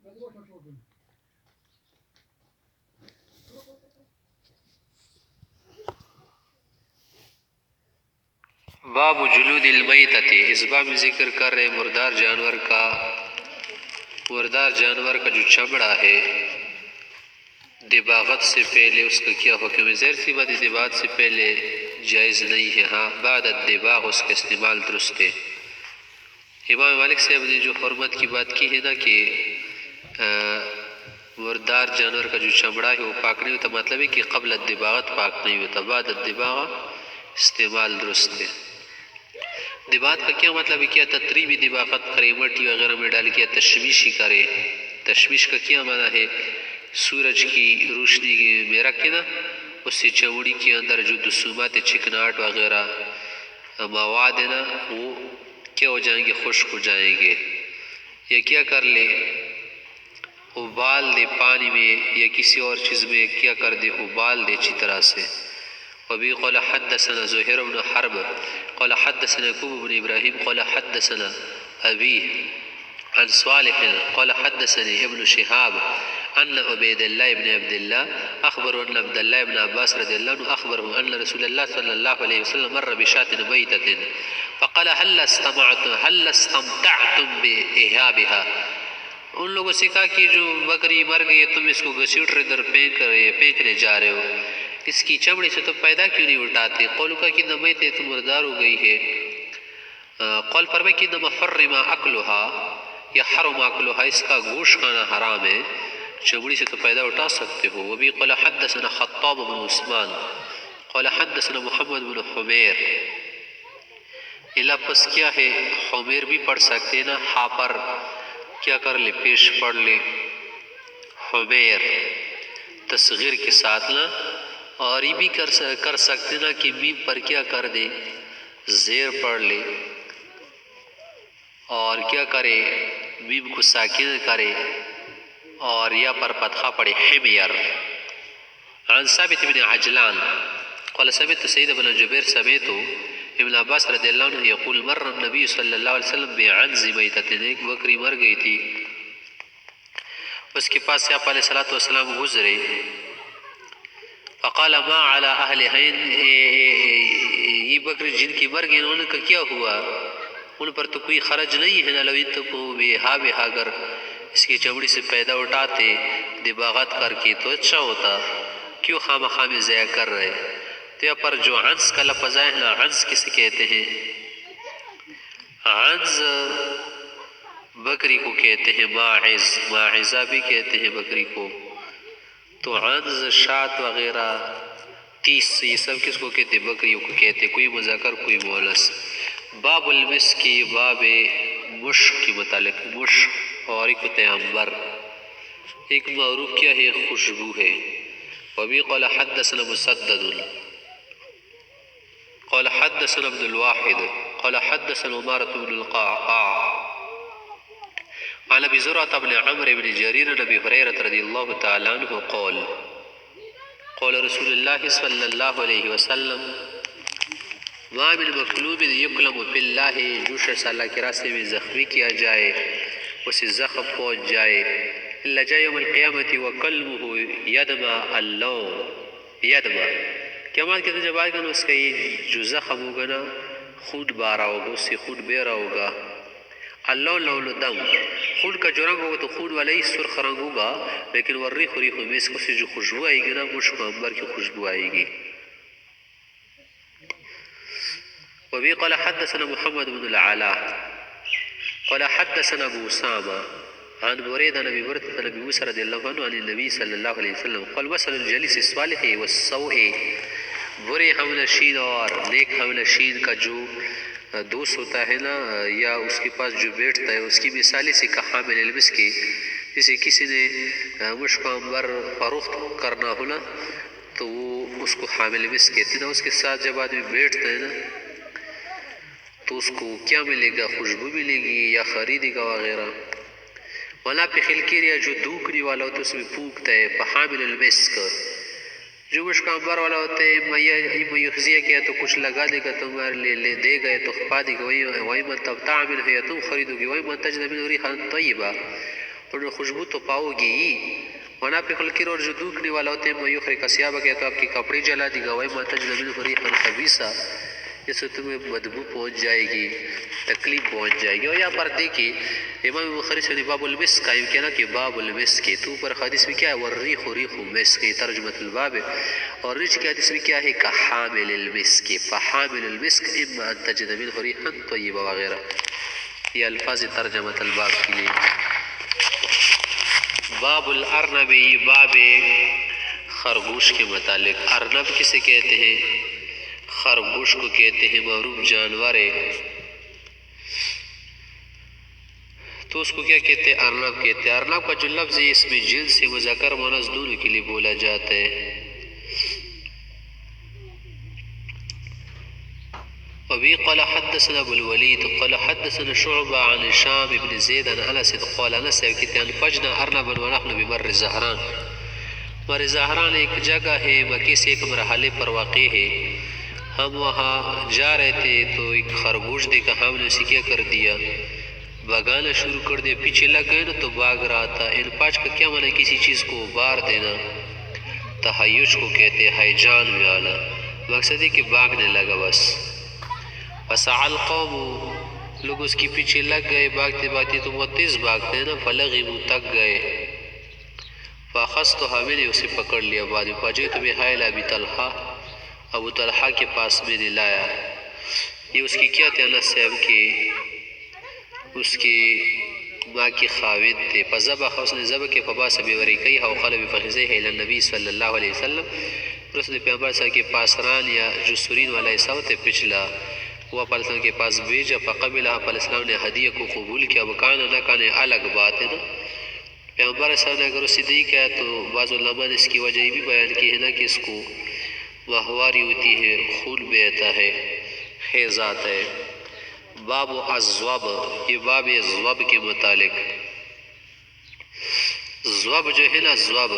باب جلود المیتۃ، اس باب میں ذکر کر رہے مردار جانور کا جو چمڑا ہے دباغت سے پہلے اس کا کیا حکم ہے۔ ظاہر سی بات دباغت سے پہلے جائز نہیں ہے، ہاں بعد الدباغ اس کا استعمال درست ہے۔ امام مالک صاحب نے جو حرمت کی بات کی ہے نا کہ مردار جانور کا جو چمڑا ہے وہ پاک نہیں ہوتا، مطلب ہے کہ قبل الدباغت پاک نہیں ہوتا، بعد الدباغ استعمال درست ہے۔ دباغت کا کیا مطلب ہے؟ کیا تطریبی دباغت کرے، مٹی وغیرہ میں ڈال کے تشویشی کرے۔ تشویش کا کیا معنی ہے؟ سورج کی روشنی میں رکھ کے نا اس سے چمڑی کے اندر جو رسومات چکناٹ وغیرہ مواد ہے نا وہ کیا ہو جائیں گے، خشک ہو جائیں گے۔ یا کیا کر لے، ابال دے پانی میں یا کسی اور چیز میں، کیا کر دے ابال دے اچھی طرح سے۔ وبه قال حدثنا زهير بن حرب قال حدثنا يعقوب بن إبراهيم قال حدثنا أبيه عن صالح قال حدثني ابن شهاب أن عبيد الله بن عبد الله أخبره أن عبد الله بن عباس رضي الله عنه أخبره أن رسول الله صلى الله عليه وسلم مر بشاة ميتة فقال هل استمتعتم بإهابها۔ ان لوگوں سے کہا کہ جو بکری مر گئی تم اس کو گھسیٹ رہے در پھینکنے جا رہے ہو، اس کی چمڑی سے تو پیدا کیوں نہیں اٹھاتے؟ قول کا کہ نہ میت تو مردار ہو گئی ہے۔ قول فرمائے کہ نہ حرم اکلها یا حرم اکلها، اس کا گوشت کھانا حرام ہے، چمڑی سے تو پیدا اٹھا سکتے ہو۔ وبی قال حدثنا خطاب بن عثمان قال حدثنا محمد بن حمیر۔ یہ لفظ کیا ہے؟ حمیر بھی پڑھ سکتے نا، ہا پر کیا کر لے پیش پڑھ لے حمیر تصغیر کے ساتھ نا، اور یہ بھی کر سکتے نا کہ میم پر کیا کر دے زیر پڑھ لے اور کیا کرے میم کو ساکن کرے اور یا پر فتحہ پڑھے حمیر۔ عن ثابت بن عجلان قال سمعت سعید بن جبیر سمعت ابن عباس رضی اللہ عنہ یقول مر النبی صلی اللہ علیہ وسلم بعنز میتۃ، ایک بکری مر گئی تھی، اس کے پاس سے آپ علیہ الصلوۃ والسلام گزرے۔ فقال ما علی اہلہین، یہ بکری جن کی مر گئی ان کا کیا ہوا؟ ان پر تو کوئی خرچ نہیں ہے نا، لو انتقوا بہا اگر اس کی چمڑی سے پیدا اٹھاتے دباغت کر کے تو اچھا ہوتا، کیوں خام خام ضائع کر رہے؟ تو یہاں پر جو عنز کا لفظ ہے نا، عنز کسے کہتے ہیں؟ عنز بکری کو کہتے ہیں، ماعزہ بھی کہتے ہیں بکری کو۔ تو عنز شات وغیرہ 30 یہ سب کس کو کہتے ہیں؟ بکریوں کو کہتے ہیں، کوئی مذکر کوئی مؤنث۔ باب المسک، باب مشک کے متعلق، مشک اور ایک عنبر، ایک معروف کیا ہے؟ خوشبو ہے۔ وبی قال حدثنا مسدد قال حدثنا عبد الواحد قال حدثنا عمارة بن القعقاع عن ابي زرعة بن عمرو بن جرير عن ابي هريرة رضي الله تعالى عنه قال قال رسول الله صلى الله عليه وسلم ما من مکلوب یکلم فی اللہ، جو شخص اللہ کے راستے میں زخمی کیا جائے اسے زخم پہنچ جائے، اللہ جائے یوم القیامت وقلبہ یدمع اللون، یدمع قیامت کے دن جب آئے گا نا اس کا یہ جو زخم ہوگا نا خون بارا ہوگا، اس سے خون بہ رہا ہوگا۔ اللون لون دم، خون کا جو رنگ ہوگا تو خون والا ہی سرخ رنگ ہوگا، لیکن والریح ریح مسک، سے جو خوشبو آئے گی نا مشک عنبر کی خوشبو آئے گی۔ وبه قال حدثنا محمد بن العلاء قال حدثنا ابو اسامه عن بريدة عن ابي برده عن ابي موسى رضي الله عنه عن النبي صلى الله عليه وسلم قال مثل الجليس الصالح والسوء، برے ہمنشین اور نیک ہمنشین کا جو دوست ہوتا ہے نا یا اس کے پاس جو بیٹھتا ہے، اس کی مثال اسی کا حامل المسک کی، جسے کسی نے مشک عنبر فروخت کرنا ہو نا تو وہ اس کو حامل مسک کہتے ہیں نا، اس کے ساتھ جب آدمی بیٹھتا ہے نا تو اس کو کیا ملے گا؟ خوشبو ملے گی یا خریدے گا وغیرہ۔ ولا پہ خلکیر، یا جو دھوکنے والا ہوتا ہے اس میں پھونکتا ہے، فحامل المسک، جو مشک عنبر والا ہوتا ہے میخزیہ کیا تو کچھ لگا دے گا تمہارے لے دے گا تو خفا دے گا، وہی من تبتاع منہ، یا تم خریدو گے، وہی من تجد منہ ریحا طیبہ، انہیں خوشبو تو پاؤ گی ونا پہ خلقیر اور جو دھوکنے والا ہوتے ہیں میخرج کسیابہ کہ تو آپ کی کپڑے جلا دی گا وما تجد منہ ریحا خبیثا اس سے تمہیں بدبو پہنچ جائے گی تکلیف پہنچ جائے گی. اور یہاں پر دیکھیے امام بخاری سے باب المسک قائم کیا نا کہ باب المسک تو پر حدیث میں کیا ہے والریح ریح مسک ترجمۃ الباب ہے. اور ریح کے حدیث میں کیا ہے کحامل المسک فحامل المسک اما ان تجد منہ ریحا طیبہ وغیرہ. یہ الفاظ ترجمۃ الباب کے لیے. باب الارنب یہ باب خرگوش کے متعلق. ارنب کسے کہتے ہیں؟ خرگوش کو کہتے ہیں، معروف جانور ہے تو اس کو کیا کہتے ہیں؟ ارنب کہتے ہیں. ارنب کا جو لفظ ہے اس میں جنس سے مذکر مؤنث دونوں کے لیے بولا جاتا ہے. وبه قال حدثنا ابو الوليد قال حدثنا شعبة عن هشام بن زيد عن انس قال انس کہتے ہیں انفجنا ارنبا ونحن بمر زہران. مر زہران ایک جگہ ہے مکے سے ایک مرحلے پر واقع ہے. ہم وہاں جا رہے تھے تو ایک خرگوش دیکھا، ہم نے اسے کیا کر دیا؟ بھگانا شروع کر دیا. پیچھے لگ گئے نا تو بھاگ رہا تھا. انفاج کا کیا معنی؟ کسی چیز کو ابار دینا. تحیش کو کہتے ہیں، ہیجان میں آنا. مقصد ہے کہ بھاگنے لگا بس. فسعى القوم لوگ اس کے پیچھے لگ گئے بھاگتے بھاگتے تو وہ تیز بھاگتے ہیں نا. فلغموا تک گئے. فاخذتها میں نے اسے پکڑ لیا. بعد میں فجئت بها الى ابي طلحہ ابو طلحہ کے پاس میں نے لایا. یہ اس کی کیا تھے؟ انس صاحب کے اس کی ماں کی خاوند تھے. فذبح اس نے ذبح کے فباس بورقیها وقال بفخذیها الى النبی صلی اللہ علیہ وسلم. پھر اس نے پیغمبر صلی اللہ کے پاس ران یا جو سرین والا حصہ ہوتا ہے پچھلا وہ پلسلام کے پاس بھیجا. فقبلها پلسلام نے ہدیہ کو قبول کیا. وکانا نہ کانے الگ بات ہے نا. پیغمبر صلی اللہ نے اگر اسے نہیں کیا تو بعض علماء نے اس کی وجہ یہ بھی بیان کی ہے نا کہ اس کو ماہواری ہوتی ہے، خون بہتا ہے، حیض آتا ہے. باب الضب یہ باب ضب کے متعلق. ضب جو ہے نا ضب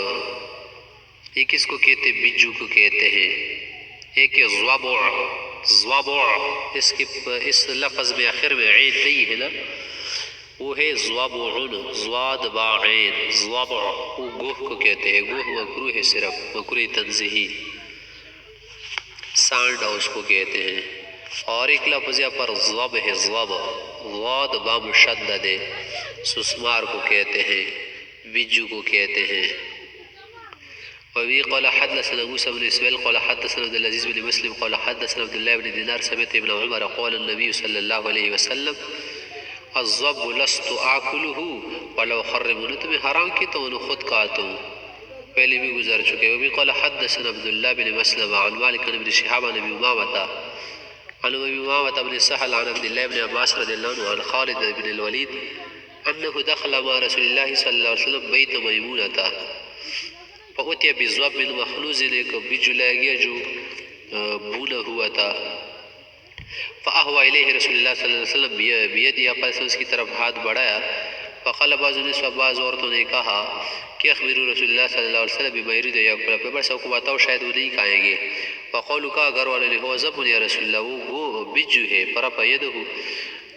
یہ کس کو کہتے ہیں؟ بجو کو کہتے ہیں. ایک ضبع ضبع اس لفظ میں آخر میں عین نہیں ہے نا وہ ہے ضبع ضاد با عین ضبع. وہ گوہ کو کہتے ہیں. گوہ مکروہ ہے، صرف مکروہ تنزیہی سانڈ اس کو کہتے ہیں. اور ایک لفظ یہاں پر ضب ہے ضب ضاد با مشدد ہے. سسمار کو کہتے ہیں، بجو کو کہتے ہیں. وبه قال حدثنا موسى بن اسماعيل قال حدثنا عبد العزيز بن مسلم قال حدثنا عبد الله بن دينار سمعت ابن عمر قال النبي صلى الله عليه وسلم الضب لست آكله ولو حرمه. تمہیں حرام کی تو انہوں خود کھاتا ہوں، پہلے بھی گزر چکے. وبه قال حدثنا عبد الله بن مسلم عن مالك بن شهاب عن ابي امامة عن ابي امامة بن سهل عن عبد الله بن عباس رضي الله عنه عن خالد بن الوليد انه دخل مع رسول الله صلى الله عليه وسلم بيت ميمونة فأتي بضب مخلوز کو بجو لے گیا جو بونا ہوا تھا. فأهوى إليه رسول الله صلی اللہ علیہ وسلم بیدی آپ اس کی طرف ہاتھ بڑھایا. فقال بعض النساء بعض عورتوں نے کہا کہ اخبروا رسول اللہ صلی اللہ علیہ وسلم بما يريد يأكل. پیغمبر صاحب کو بتاؤ شاید وہ نہیں کھائیں گے. فقالوا کہا گھر والے نے هو ضب یا رسول اللہ وہ بجو ہے. فرفع يده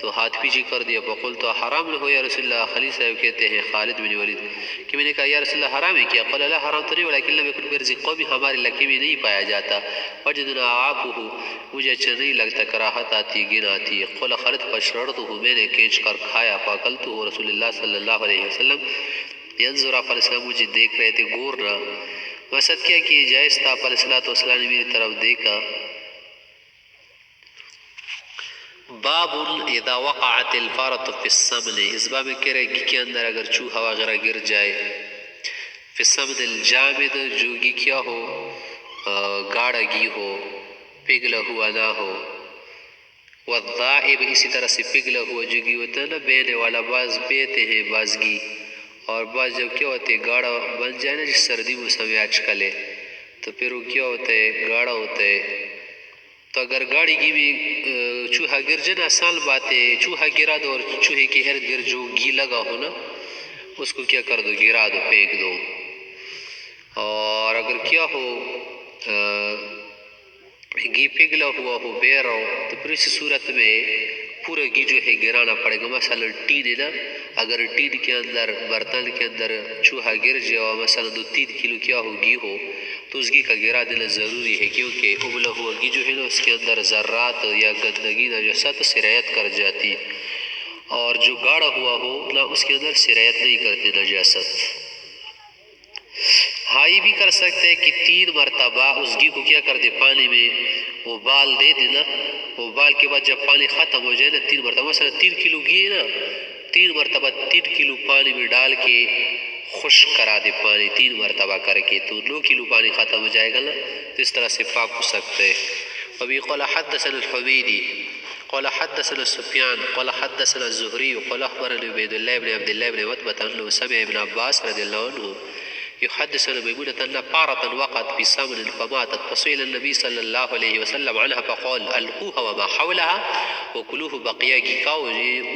تو ہاتھ پیچھے کر دیا. فقلت حرام نہ ہو یا رسول اللہ. خلیل صاحب کہتے ہیں خالد بن ولید کہ میں نے کہا یا رسول اللہ حرام ہے کیا؟ قال لا حرام تو نہیں ولیکن لم يكن برزق قوم ہمارے علاقے میں نہیں پایا جاتا. وجدنا عابه مجھے اچھا نہیں لگتا، کراہت آتی گن آتی. قال خالد فشررته میں نے کھینچ کر کھایا. فاکلته رسول اللہ صلی اللہ علیہ وسلم ينظر فلسلام مجھے دیکھ رہے تھے گورنا. مقصد کیا کہ جائز تھا. فلسلام نے میری طرف دیکھا. باب اذا وقعت الفارة في السمن. اس باب میں کہہ رہے گی کے اندر اگر چوہا وغیرہ گر جائے. فی السمن الجامد جو گی کیا ہو گاڑا گی ہو، پگھلا ہوا نہ ہو. والضائب اسی طرح سے پگھلا ہوا جو گی ہوتا ہے نا بینے والا. بعض بیتے ہیں بعض گی اور بعض جب کیا ہوتے ہیں گاڑا بن جائے نا جس سردی موسم میں آج کل ہے تو پھر وہ کیا ہوتا ہے گاڑا ہوتا ہے. تو اگر گاڑی کی بھی چوہا گر جائے نا آسان بات ہے. چوہا گرا دو اور چوہے کے ہر گر جو گھی لگا ہو نا اس کو کیا کر دو گرا دو پھینک دو. اور اگر کیا ہو گھی پگھلا ہوا ہو بہرا ہو تو پھر اس صورت میں پورا گھی جو ہے گرانا پڑے گا. مثلا ٹین ہے نا, اگر ٹین کے اندر برتن کے اندر چوہا گر جائے اور مثلا 2-3 کلو کیا ہو گھی ہو تو اس گھی کا گرا دینا ضروری ہے, کیونکہ ابلا ہوا گھی جو ہے نا اس کے اندر ذرات یا گندگی نجاست سرایت کر جاتی, اور جو گاڑا ہوا ہو نہ اس کے اندر سرایت نہیں کرتی نجاست. ہائی بھی کر سکتے ہیں کہ 3 مرتبہ اس گھی کو کیا کر دے, پانی میں ابال دے دینا. ابال کے بعد جب پانی ختم ہو جائے نا 3 مرتبہ, مثلا 3 کلو گھی ہے نا, 3 مرتبہ 3 کلو پانی میں ڈال کے خشک کرا دے پانی 3 مرتبہ کر کے, تو 9 کلو پانی ختم ہو جائے گا نا. تو اس طرح سے پاک ہو سکتے. وبی قال حدثنا الحمیدی قال حدثنا سفیان قال حدثنا الزهري قال اخبرني عبيد الله بن عبد الله بن عتبة انه سمع ابن عباس رضي الله عنه يحدث عن ميمونة أن بارة وقعت في سمن فماتت, فسئل النبي صلى الله عليه وسلم عنها فقال القوها وما حولها وكلوه بقيا کی کھاؤ.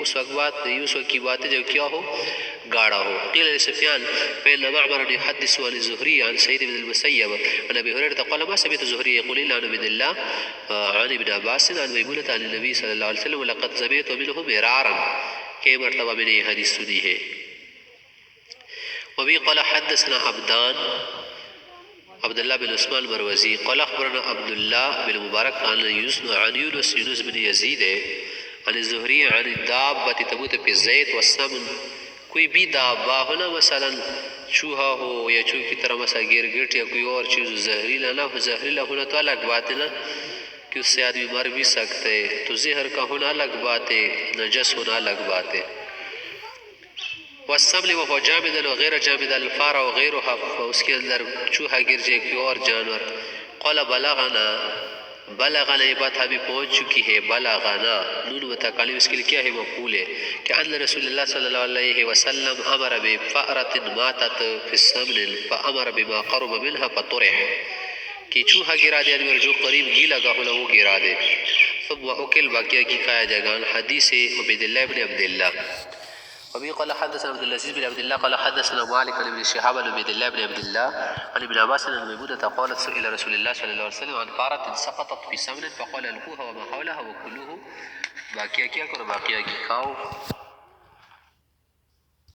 اس وقت کی بات ہے جب کیا ہو گاڑا ہو. قيل لسفيان فإن معمر يحدث عن الزهري عن سعيد بن المسيب عن أبي هريرة قال ما سمعت الزهري يقول إلا عن عبد الله عن ابن عباس عن ميمونة عن النبي صلى الله عليه وسلم ولقد سمعت منه مرارا, کئی مرتبہ میں نے یہ حدیث سنی ہے. وبي قال حدثنا عبدان عبد الله بن عثمان المروزي قال اخبرنا عبد الله بن مبارك عن يونس بن يزيد عن الزهري عن الدابة تموت في الزيت والسمن. کوئی بھی دابا ہونا مثلا چوہا ہو یا چوہے کی طرح مثلا گرگٹ یا کوئی اور چیز زہریلا نہ ہو, زہریلا ہونا تو الگ بات ہے نا کہ اس سے آدمی مر بھی سکتے, تو زہر کا ہونا الگ بات ہے, نجس ہونا الگ بات ہے. والسمن وهو جامد وغیر جامد الفار وغیرها, اس کے اندر چوہا گر جائے کوئی اور جانور. قال بلغنا یہ بات ابھی پہنچ چکی ہے. بلغنا نون متکلم اس کے لیے کیا ہے, مقبول ہے, کہ ان رسول اللہ صلی اللہ علیہ وسلم امر بفأرة ماتت في السمن فامر بما قرب منها فطرح, کہ چوہا گرا دے اور جو قریب گھی لگا ہونا وہ گرا دے. ثم اکل باقیہ کی کھایا جائے گا. حدیث عبید اللہ بن عبد اللہ. وبه قال حدثنا عبد العزيز بن عبد الله قال حدثنا مالك بن ابن شهاب بن عبد الله بن عبد الله عن ابن عباس عن ميمونة قالت سئل رسول الله صلى الله عليه وسلم عن فارة سقطت في سمن فقال القوها وما حولها وكلوه باقیہ کیا کرو, باقیہ کی کھاؤ.